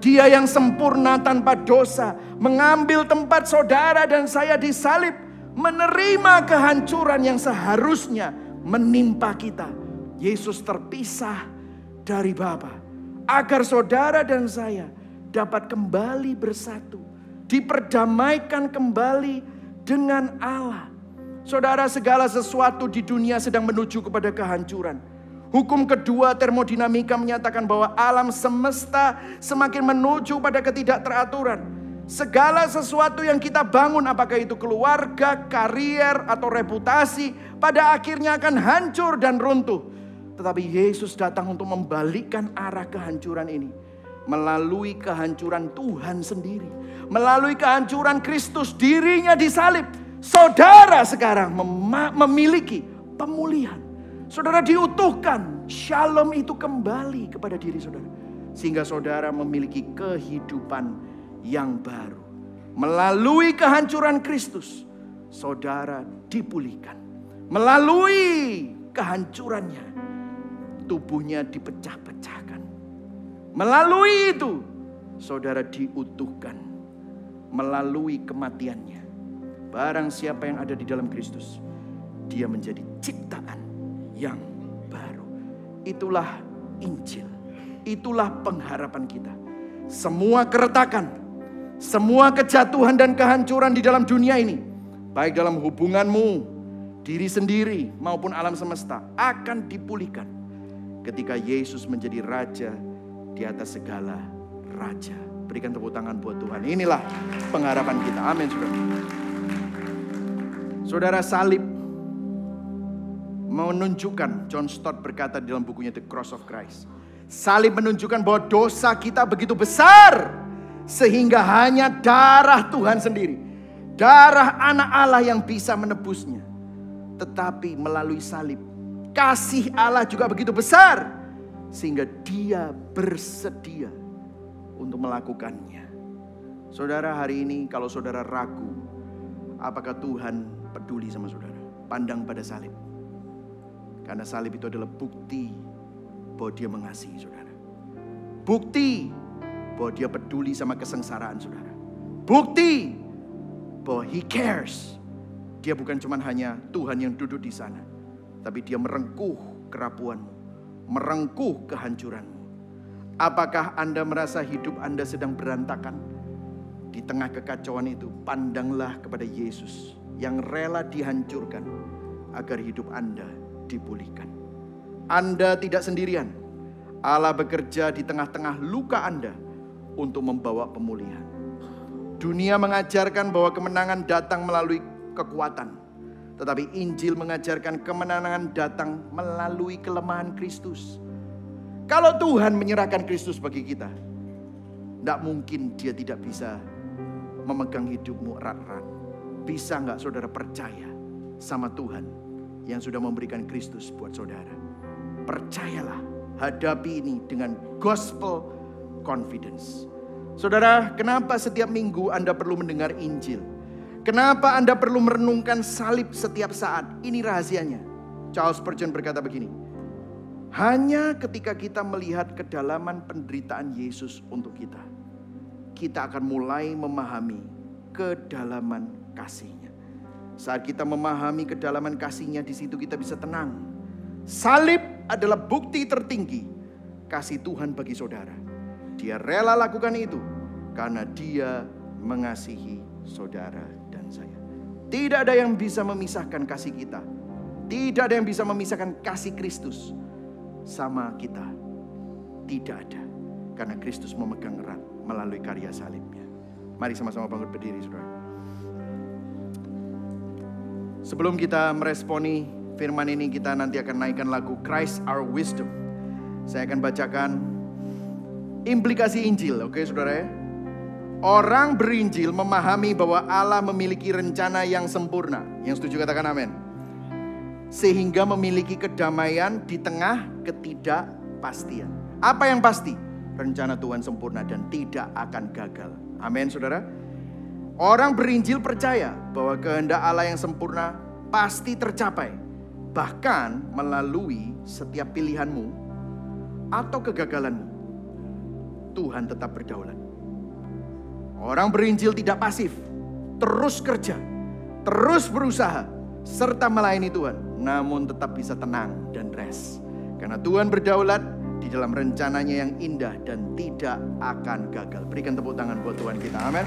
Dia yang sempurna tanpa dosa mengambil tempat saudara dan saya di salib, menerima kehancuran yang seharusnya menimpa kita. Yesus terpisah dari Bapa agar saudara dan saya dapat kembali bersatu, diperdamaikan kembali dengan Allah. Saudara, segala sesuatu di dunia sedang menuju kepada kehancuran. Hukum kedua termodinamika menyatakan bahwa alam semesta semakin menuju pada ketidakteraturan. Segala sesuatu yang kita bangun, apakah itu keluarga, karier, atau reputasi, pada akhirnya akan hancur dan runtuh. Tetapi Yesus datang untuk membalikkan arah kehancuran ini. Melalui kehancuran Tuhan sendiri. Melalui kehancuran Kristus, dirinya disalib. Saudara sekarang memiliki pemulihan. Saudara diutuhkan, shalom itu kembali kepada diri saudara. Sehingga saudara memiliki kehidupan yang baru. Melalui kehancuran Kristus, saudara dipulihkan. Melalui kehancurannya, tubuhnya dipecah-pecahkan. Melalui itu, saudara diutuhkan. Melalui kematiannya, barang siapa yang ada di dalam Kristus, dia menjadi ciptaan yang baru. Itulah Injil. Itulah pengharapan kita. Semua keretakan, semua kejatuhan dan kehancuran di dalam dunia ini, baik dalam hubunganmu, diri sendiri maupun alam semesta, akan dipulihkan ketika Yesus menjadi raja di atas segala raja. Berikan tepuk tangan buat Tuhan. Inilah pengharapan kita. Amin, saudara. Saudara, salib menunjukkan, John Stott berkata di dalam bukunya The Cross of Christ, salib menunjukkan bahwa dosa kita begitu besar Sehingga hanya darah Tuhan sendiri, darah anak Allah yang bisa menebusnya. Tetapi melalui salib, kasih Allah juga begitu besar, sehingga dia bersedia untuk melakukannya. Saudara, hari ini kalau saudara ragu, apakah Tuhan peduli sama saudara? Pandang pada salib. Karena salib itu adalah bukti bahwa dia mengasihi saudara. Bukti bahwa dia peduli sama kesengsaraan saudara. Bukti bahwa he cares. Dia bukan cuma hanya Tuhan yang duduk di sana, tapi dia merengkuh kerapuanmu, merengkuh kehancuranmu. Apakah Anda merasa hidup Anda sedang berantakan? Di tengah kekacauan itu, pandanglah kepada Yesus yang rela dihancurkan agar hidup Anda dipulihkan. Anda tidak sendirian. Allah bekerja di tengah-tengah luka Anda untuk membawa pemulihan. Dunia mengajarkan bahwa kemenangan datang melalui kekuatan, tetapi Injil mengajarkan kemenangan datang melalui kelemahan Kristus. Kalau Tuhan menyerahkan Kristus bagi kita, tidak mungkin dia tidak bisa memegang hidupmu erat-erat. Bisa nggak saudara percaya sama Tuhan yang sudah memberikan Kristus buat saudara? Percayalah, hadapi ini dengan gospel confidence. Saudara, kenapa setiap minggu Anda perlu mendengar Injil? Kenapa Anda perlu merenungkan salib setiap saat? Ini rahasianya. Charles Spurgeon berkata begini, hanya ketika kita melihat kedalaman penderitaan Yesus untuk kita, kita akan mulai memahami kedalaman kasih-Nya. Saat kita memahami kedalaman kasih-Nya, di situ kita bisa tenang. Salib adalah bukti tertinggi kasih Tuhan bagi saudara. Dia rela lakukan itu karena dia mengasihi saudara dan saya. Tidak ada yang bisa memisahkan kasih kita. Tidak ada yang bisa memisahkan kasih Kristus sama kita. Tidak ada. Karena Kristus memegang erat melalui karya salibnya. Mari sama-sama bangun berdiri, saudara. Sebelum kita meresponi firman ini, kita nanti akan naikkan lagu Christ Our Wisdom. Saya akan bacakan implikasi Injil, oke saudara ya. Orang berinjil memahami bahwa Allah memiliki rencana yang sempurna. Yang setuju katakan amin. Sehingga memiliki kedamaian di tengah ketidakpastian. Apa yang pasti? Rencana Tuhan sempurna dan tidak akan gagal. Amin saudara. Orang berinjil percaya bahwa kehendak Allah yang sempurna pasti tercapai. Bahkan melalui setiap pilihanmu atau kegagalanmu, Tuhan tetap berdaulat. Orang berinjil tidak pasif, terus kerja, terus berusaha, serta melayani Tuhan, namun tetap bisa tenang dan rest. Karena Tuhan berdaulat di dalam rencananya yang indah dan tidak akan gagal. Berikan tepuk tangan buat Tuhan kita, amin.